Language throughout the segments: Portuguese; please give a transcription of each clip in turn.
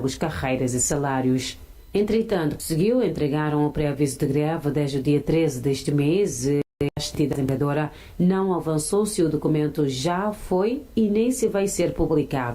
as carreiras e salários. Entretanto, conseguiu entregar um pré-aviso de greve desde o dia 13 deste mês. Esta entidade empregadora não avançou se o documento já foi e nem se vai ser publicado.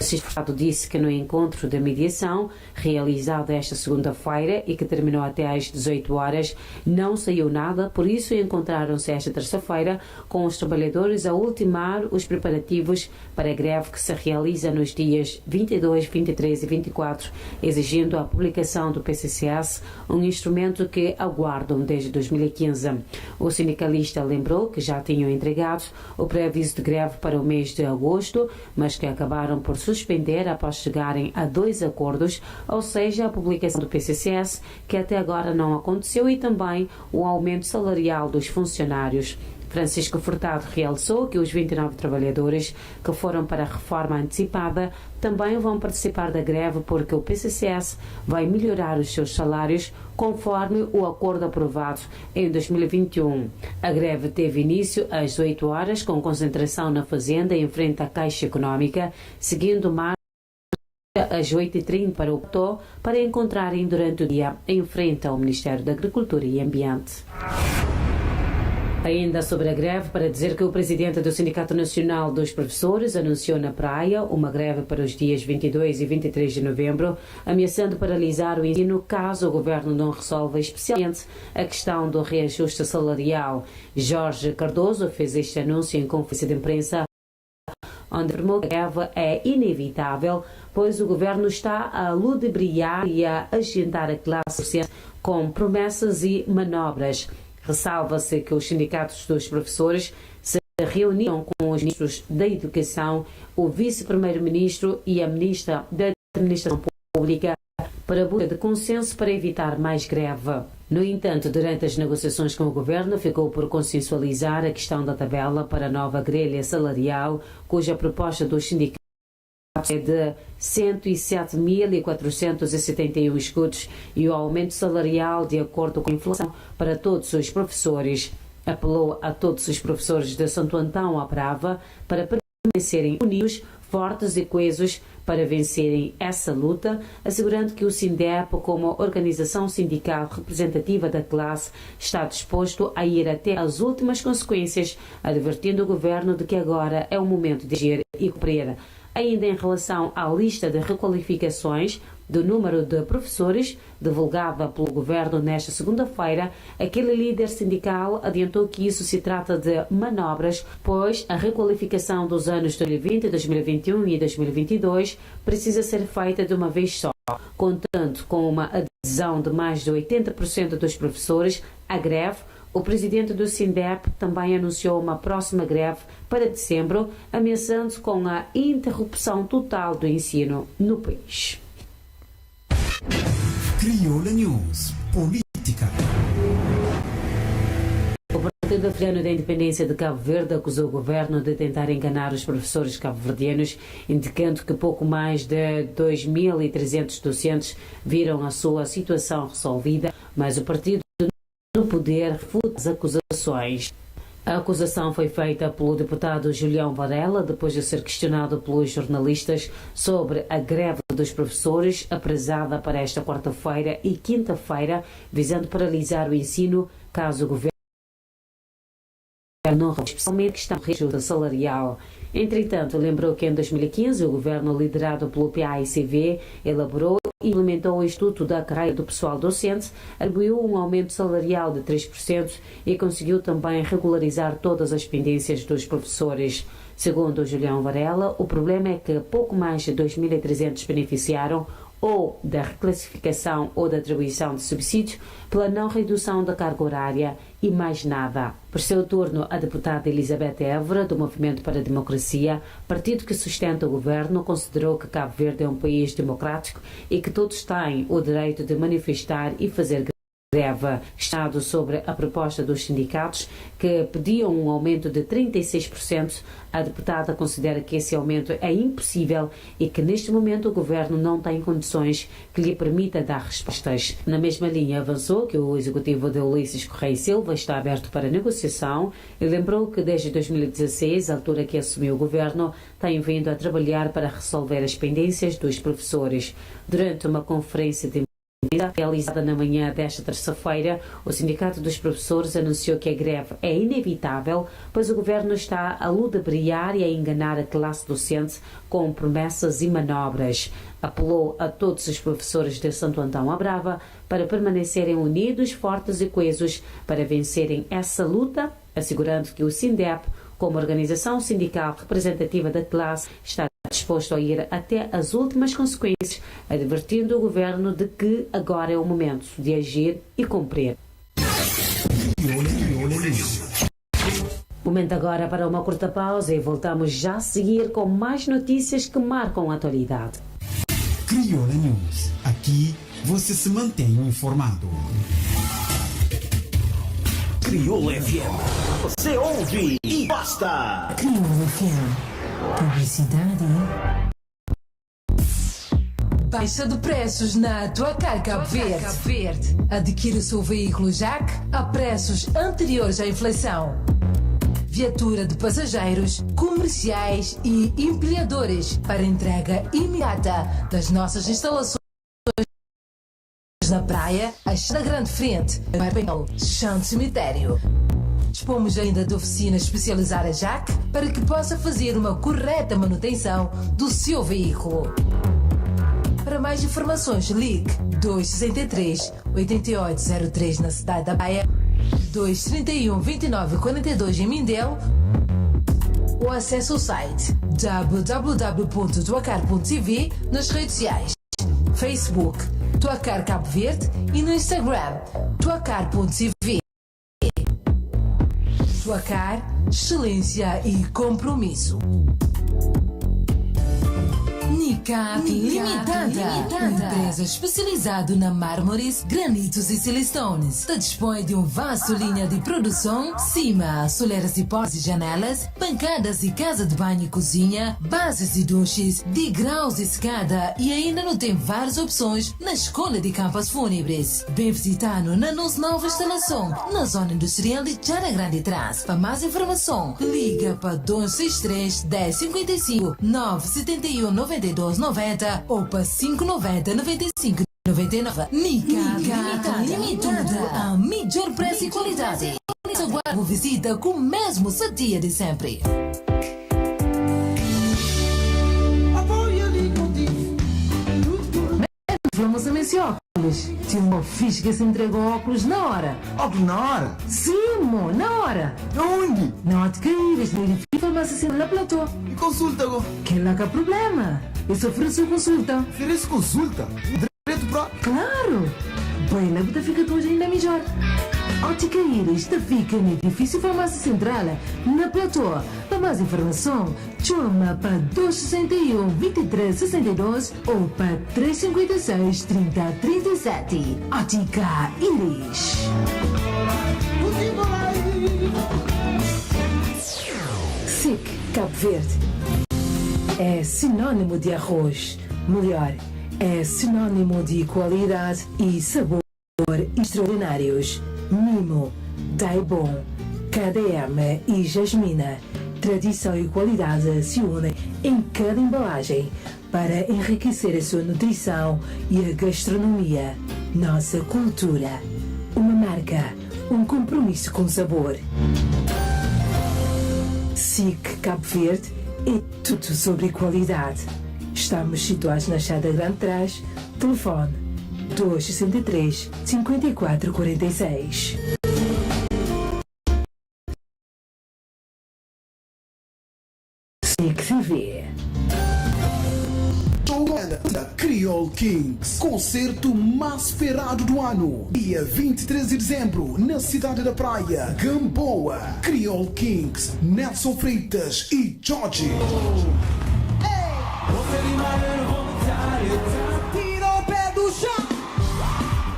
O Estado disse que no encontro de mediação, realizado esta segunda-feira e que terminou até às 18 horas, não saiu nada, por isso encontraram-se esta terça-feira com os trabalhadores a ultimar os preparativos para a greve que se realiza nos dias 22, 23 e 24, exigindo a publicação do PCCS, um instrumento que aguardam desde 2015. O sindicalista lembrou que já tinham entregado o pré-aviso de greve para o mês de agosto, mas que acabaram por suspender após chegarem a 2 acordos, ou seja, a publicação do PCCS, que até agora não aconteceu, e também o aumento salarial dos funcionários. Francisco Furtado realçou que os 29 trabalhadores que foram para a reforma antecipada também vão participar da greve porque o PCCS vai melhorar os seus salários conforme o acordo aprovado em 2021. A greve teve início às 8 horas com concentração na Fazenda em frente à Caixa Económica, seguindo marcha às 8h30 para o Cotó para encontrarem durante o dia em frente ao Ministério da Agricultura e Ambiente. Ainda sobre a greve, para dizer que o presidente do Sindicato Nacional dos Professores anunciou na Praia uma greve para os dias 22 e 23 de novembro, ameaçando paralisar o ensino caso o governo não resolva especialmente a questão do reajuste salarial. Jorge Cardoso fez este anúncio em conferência de imprensa, onde afirmou que a greve é inevitável, pois o governo está a ludibriar e a agendar a classe docente com promessas e manobras. Ressalva-se que os sindicatos dos professores se reuniram com os ministros da Educação, o vice-primeiro-ministro e a ministra da Administração Pública para a busca de consenso para evitar mais greve. No entanto, durante as negociações com o governo, ficou por consensualizar a questão da tabela para a nova grelha salarial, cuja proposta dos sindicatos é de 107.471 escudos e o aumento salarial de acordo com a inflação para todos os professores. Apelou a todos os professores de Santo Antão à Prava para permanecerem unidos, fortes e coesos para vencerem essa luta, assegurando que o SINDEP, como organização sindical representativa da classe, está disposto a ir até as últimas consequências, advertindo o governo de que agora é o momento de agir e cumprir. Ainda em relação à lista de requalificações do número de professores divulgada pelo governo nesta segunda-feira, aquele líder sindical adiantou que isso se trata de manobras, pois a requalificação dos anos 2020, 2021 e 2022 precisa ser feita de uma vez só, contando com uma adesão de mais de 80% dos professores à greve. O presidente do SINDEP também anunciou uma próxima greve para dezembro, ameaçando com a interrupção total do ensino no país. Criolla News Política. O Partido Africano da Independência de Cabo Verde acusou o governo de tentar enganar os professores cabo-verdianos, indicando que pouco mais de 2.300 docentes viram a sua situação resolvida, mas o partido no poder refuta as acusações. A acusação foi feita pelo deputado Julião Varela depois de ser questionado pelos jornalistas sobre a greve dos professores apresada para esta quarta-feira e quinta-feira, visando paralisar o ensino caso o governo não resolva especialmente a questão do reajuste salarial. Entretanto, lembrou que em 2015 o governo liderado pelo PAICV elaborou e implementou o Instituto da Carreira do Pessoal Docente, atribuiu um aumento salarial de 3% e conseguiu também regularizar todas as pendências dos professores. Segundo Julião Varela, o problema é que pouco mais de 2.300 beneficiaram ou da reclassificação ou da atribuição de subsídios pela não redução da carga horária e mais nada. Por seu turno, a deputada Elizabeth Évora, do Movimento para a Democracia, partido que sustenta o governo, considerou que Cabo Verde é um país democrático e que todos têm o direito de manifestar e fazer greve greve. Estado sobre a proposta dos sindicatos que pediam um aumento de 36%. A deputada considera que esse aumento é impossível e que neste momento o governo não tem condições que lhe permita dar respostas. Na mesma linha, avançou que o executivo de Ulisses Correia Silva está aberto para negociação e lembrou que desde 2016, a altura que assumiu o governo, tem vindo a trabalhar para resolver as pendências dos professores. Durante uma conferência de realizada na manhã desta terça-feira, o Sindicato dos Professores anunciou que a greve é inevitável, pois o governo está a ludibriar e a enganar a classe docente com promessas e manobras. Apelou a todos os professores de Santo Antão à Brava para permanecerem unidos, fortes e coesos para vencerem essa luta, assegurando que o SINDEP, como organização sindical representativa da classe, está disposto a ir até as últimas consequências, advertindo o governo de que agora é o momento de agir e cumprir. Momento agora para uma curta pausa e voltamos já a seguir com mais notícias que marcam a atualidade. Crioula News. Aqui você se mantém informado. Crioula FM. Você ouve e gosta. Crioula FM. Publicidade. Baixa de preços na Tuacar Cabo Verde. Adquira o seu veículo JAC a preços anteriores à inflação. Viatura de passageiros, comerciais e empilhadores para entrega imediata das nossas instalações na praia, a Grande Frente, Marpanhol, Chão de Cemitério. Dispomos ainda de oficina especializada JAC para que possa fazer uma correta manutenção do seu veículo. Para mais informações, ligue 263 8803 na cidade da Baia, 231 29 42 em Mindelo, ou acesse o site www.tuacar.tv nas redes sociais, Facebook, Tuacar Cabo Verde e no Instagram, tuacar.tv. Tuacar, excelência e compromisso. NICAP Limitada. Empresa especializada na mármores, granitos e silistones. Dispõe de uma vasta linha de produção: cima, soleiras de portas e janelas, bancadas e casa de banho e cozinha, bases e duches, degraus e escada, e ainda não tem várias opções na escolha de campas fúnebres. Bem visitado na nossa nova instalação na zona industrial de Jara Grande Trás. Para mais informação, liga para 263 1055 971 92 90 ou para 590 95 99. NICAP Limitada. A melhor preço e qualidade. Aguardo visita com o mesmo sadia de sempre. Vamos a esse óculos. Tinha uma ficha que se entregou óculos na hora. Óculos na hora? Sim, mo, na hora. Onde? Na ótica Iris, no edifício farmácia Central Platô. E consulta agora? Que lá que é problema? Eu só ofereço consulta. Oferece consulta? Direito para... Claro! Bem, na vida fica hoje ainda melhor. Ótica Iris fica no edifício farmácia Central, na Platô. Para mais informação, chama para 261 23 62 ou para 356 30 37. Ótica Iris. SIC Cabo Verde é sinônimo de arroz. Melhor, é sinônimo de qualidade e sabor extraordinários. Mimo, Daibon, KDM e Jasmina. Tradição e qualidade se unem em cada embalagem para enriquecer a sua nutrição e a gastronomia. Nossa cultura. Uma marca, um compromisso com sabor. SIC Cabo Verde é tudo sobre qualidade. Estamos situados na Chada Grande Trás. Telefone 263 5446. SIC TV. Da Creole Kings, concerto mais esperado do ano, dia 23 de dezembro, na cidade da Praia, Gamboa. Creole Kings, Nelson Freitas e Jorge.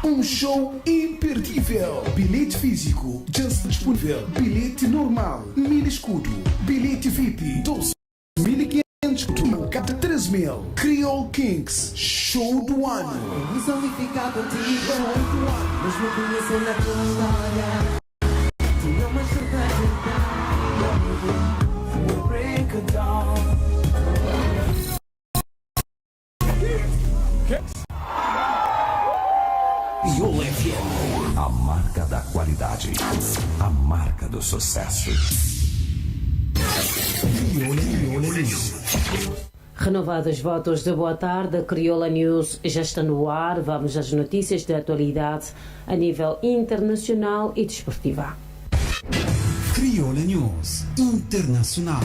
Um show imperdível. disponível. Bilhete físico já está disponível. Bilhete normal 1000 escudo. Bilhete VIP 12.500 escudo. Cada 3.000. Creole Kings, show do ano. Visão de ficar contigo, mesmo conhecendo a tua história. Tinha uma saudade de break of dawn. Crioulo FM, a marca da qualidade, a marca do sucesso. Crioula News. Renovados votos de boa tarde, a Crioula News já está no ar. Vamos às notícias de atualidade a nível internacional e desportiva. Crioula News Internacional.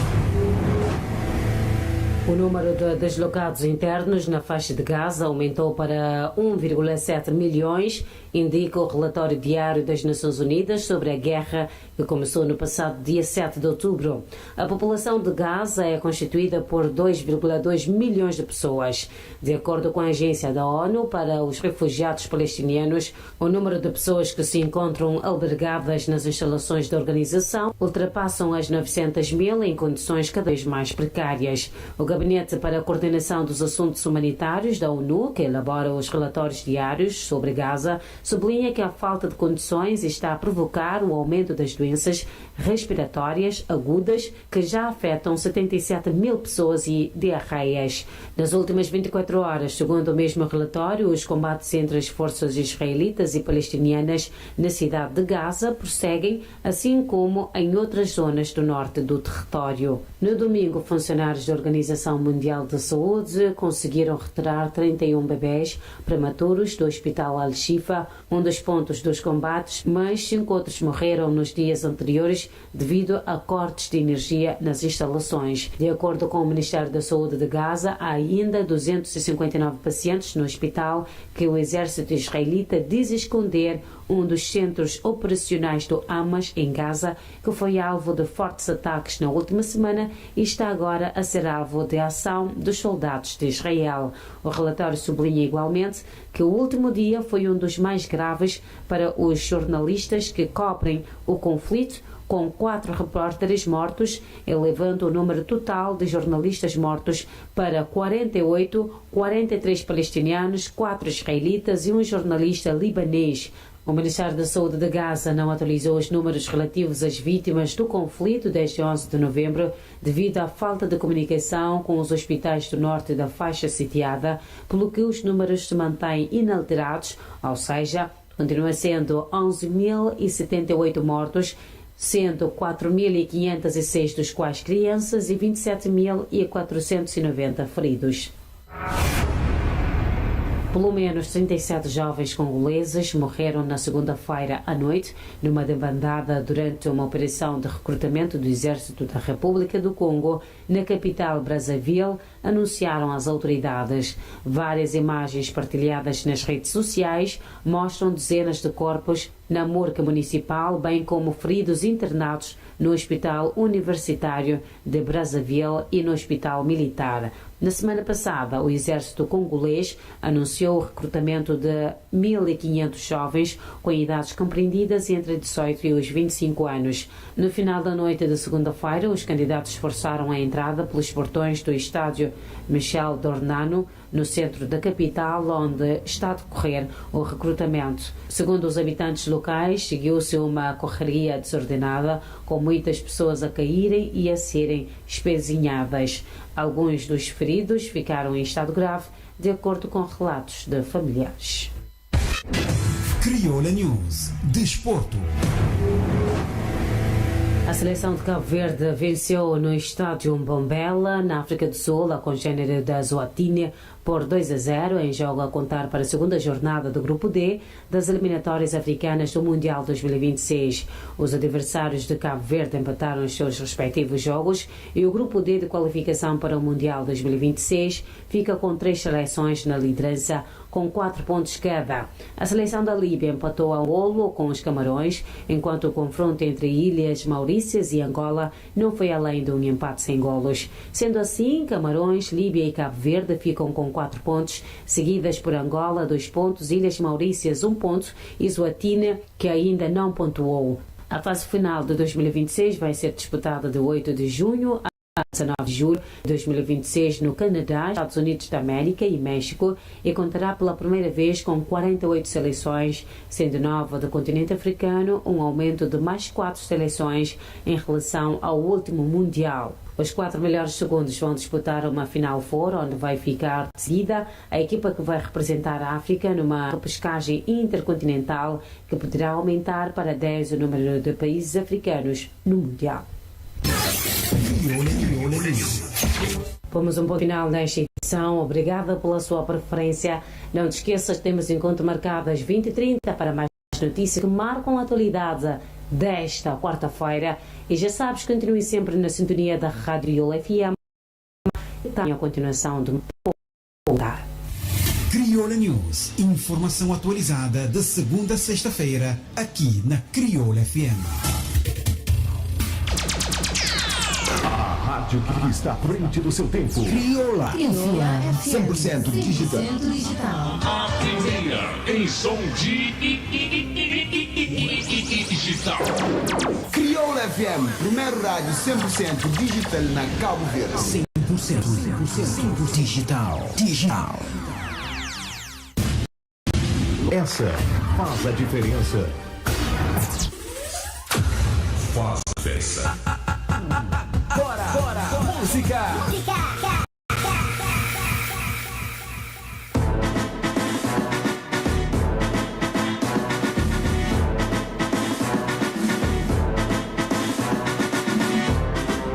O número de deslocados internos na faixa de Gaza aumentou para 1,7 milhões, indica o relatório diário das Nações Unidas sobre a guerra que começou no passado dia 7 de outubro. A população de Gaza é constituída por 2,2 milhões de pessoas. De acordo com a agência da ONU para os refugiados palestinianos, o número de pessoas que se encontram albergadas nas instalações da organização ultrapassam as 900 mil em condições cada vez mais precárias. O Gabinete para a Coordenação dos Assuntos Humanitários da ONU, que elabora os relatórios diários sobre Gaza, sublinha que a falta de condições está a provocar o aumento das doenças respiratórias agudas que já afetam 77 mil pessoas e diarreias. Nas últimas 24 horas, segundo o mesmo relatório, os combates entre as forças israelitas e palestinianas na cidade de Gaza prosseguem, assim como em outras zonas do norte do território. No domingo, funcionários da Organização Mundial de Saúde conseguiram retirar 31 bebés prematuros do Hospital Al-Shifa, um dos pontos dos combates, mas 5 outros morreram nos dias anteriores devido a cortes de energia nas instalações. De acordo com o Ministério da Saúde de Gaza, há ainda 259 pacientes no hospital que o exército israelita diz esconder um dos centros operacionais do Hamas em Gaza, que foi alvo de fortes ataques na última semana e está agora a ser alvo de ação dos soldados de Israel. O relatório sublinha igualmente que o último dia foi um dos mais graves para os jornalistas que cobrem o conflito, com 4 repórteres mortos, elevando o número total de jornalistas mortos para 48, 43 palestinianos, 4 israelitas e um jornalista libanês. O Ministério da Saúde de Gaza não atualizou os números relativos às vítimas do conflito desde 11 de novembro, devido à falta de comunicação com os hospitais do norte da faixa sitiada, pelo que os números se mantêm inalterados, ou seja, continua sendo 11.078 mortos, sendo 4.506 dos quais crianças e 27.490 feridos. Pelo menos 37 jovens congoleses morreram na segunda-feira à noite numa debandada durante uma operação de recrutamento do Exército da República do Congo na capital Brazzaville, anunciaram as autoridades. Várias imagens partilhadas nas redes sociais mostram dezenas de corpos na morgue municipal, bem como feridos internados no Hospital Universitário de Brazzaville e no Hospital Militar. Na semana passada, o exército congolês anunciou o recrutamento de 1.500 jovens com idades compreendidas entre 18 e os 25 anos. No final da noite de segunda-feira, os candidatos forçaram a entrada pelos portões do estádio Michel Dornano, no centro da capital, onde está a decorrer o recrutamento. Segundo os habitantes locais, seguiu-se uma correria desordenada, com muitas pessoas a caírem e a serem espezinhadas. Alguns dos feridos ficaram em estado grave, de acordo com relatos de familiares. Crioula News Desporto. A seleção de Cabo Verde venceu no estádio Mbombela, na África do Sul, a congênere da Eswatini por 2-0 em jogo a contar para a segunda jornada do Grupo D das eliminatórias africanas do Mundial 2026. Os adversários de Cabo Verde empataram os seus respectivos jogos e o Grupo D de qualificação para o Mundial 2026 fica com 3 seleções na liderança, com 4 pontos cada. A seleção da Líbia empatou ao golo com os Camarões, enquanto o confronto entre Ilhas Maurícias Maurícias e Angola não foi além de um empate sem golos. Sendo assim, Camarões, Líbia e Cabo Verde ficam com 4 pontos, seguidas por Angola, 2 pontos, Ilhas Maurícias, 1 ponto e Eswatini, que ainda não pontuou. A fase final de 2026 vai ser disputada de 8 de junho a 19 de julho de 2026 no Canadá, Estados Unidos da América e México e contará pela primeira vez com 48 seleções, sendo 9 do continente africano, um aumento de mais 4 seleções em relação ao último Mundial. Os 4 melhores segundos vão disputar uma Final Four, onde vai ficar decidida a equipa que vai representar a África numa repescagem intercontinental que poderá aumentar para 10 o número de países africanos no Mundial. Vamos um pouco final desta edição. Obrigada pela sua preferência. Não te esqueças, temos encontro marcado às 20h30 para mais notícias que marcam a atualidade desta quarta-feira. E já sabes, continue sempre na sintonia da Rádio Crioula FM e também a continuação de voltar. Crioula News. Informação atualizada de segunda a sexta-feira, aqui na Crioula FM. A rádio que está à frente do seu tempo. Crioula. 100% digital. A primeira em som digital. Crioula FM, primeiro rádio 100% digital na Cabo Verde. 100% digital. Essa faz a diferença. Faz a diferença.